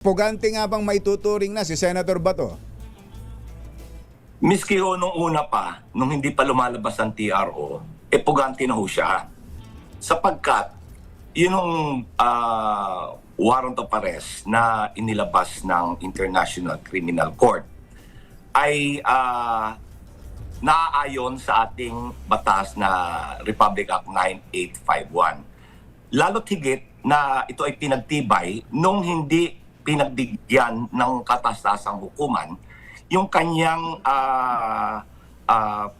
Pugante nga bang maituturing na si Senator Bato? Miski ho nung una pa, nung hindi pa lumalabas ang TRO, pugante na ho siya. Sapagkat, yun yung warrant of arrest na inilabas ng International Criminal Court ay naaayon sa ating batas na Republic Act 9851. Lalo't higit na ito ay pinagtibay nung hindi pinagbigyan ng katastasang hukuman yung kanyang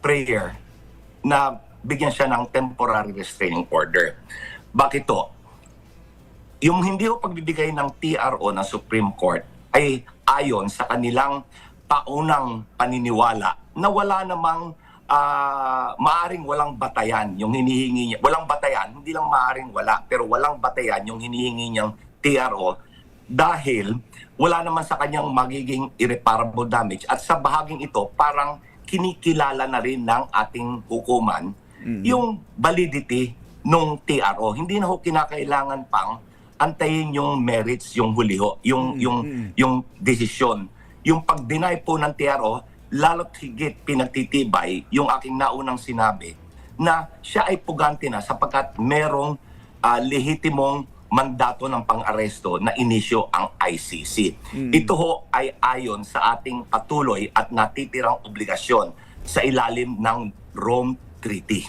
prayer na bigyan siya ng temporary restraining order. Bakit to? Yung hindi ho pagbibigay ng TRO ng Supreme Court ay ayon sa kanilang paunang paniniwala na wala namang maaring walang batayan yung hinihingi niya. Walang batayan, hindi lang maaring wala, pero walang batayan yung hinihingi niyang TRO dahil wala naman sa kanyang magiging irreparable damage. At sa bahaging ito, parang kinikilala na rin ng ating hukuman yung validity ng TRO. Hindi na ho kinakailangan pang antayin yung merits, yung huli ho, yung desisyon. Yung pag-deny po ng TRO, lalo't higit pinagtitibay yung aking naunang sinabi na siya ay pugante na sapagkat merong lehitimong mandato ng pang-aresto na inisyo ang ICC. Ito ho ay ayon sa ating patuloy at natitirang obligasyon sa ilalim ng Rome Treaty.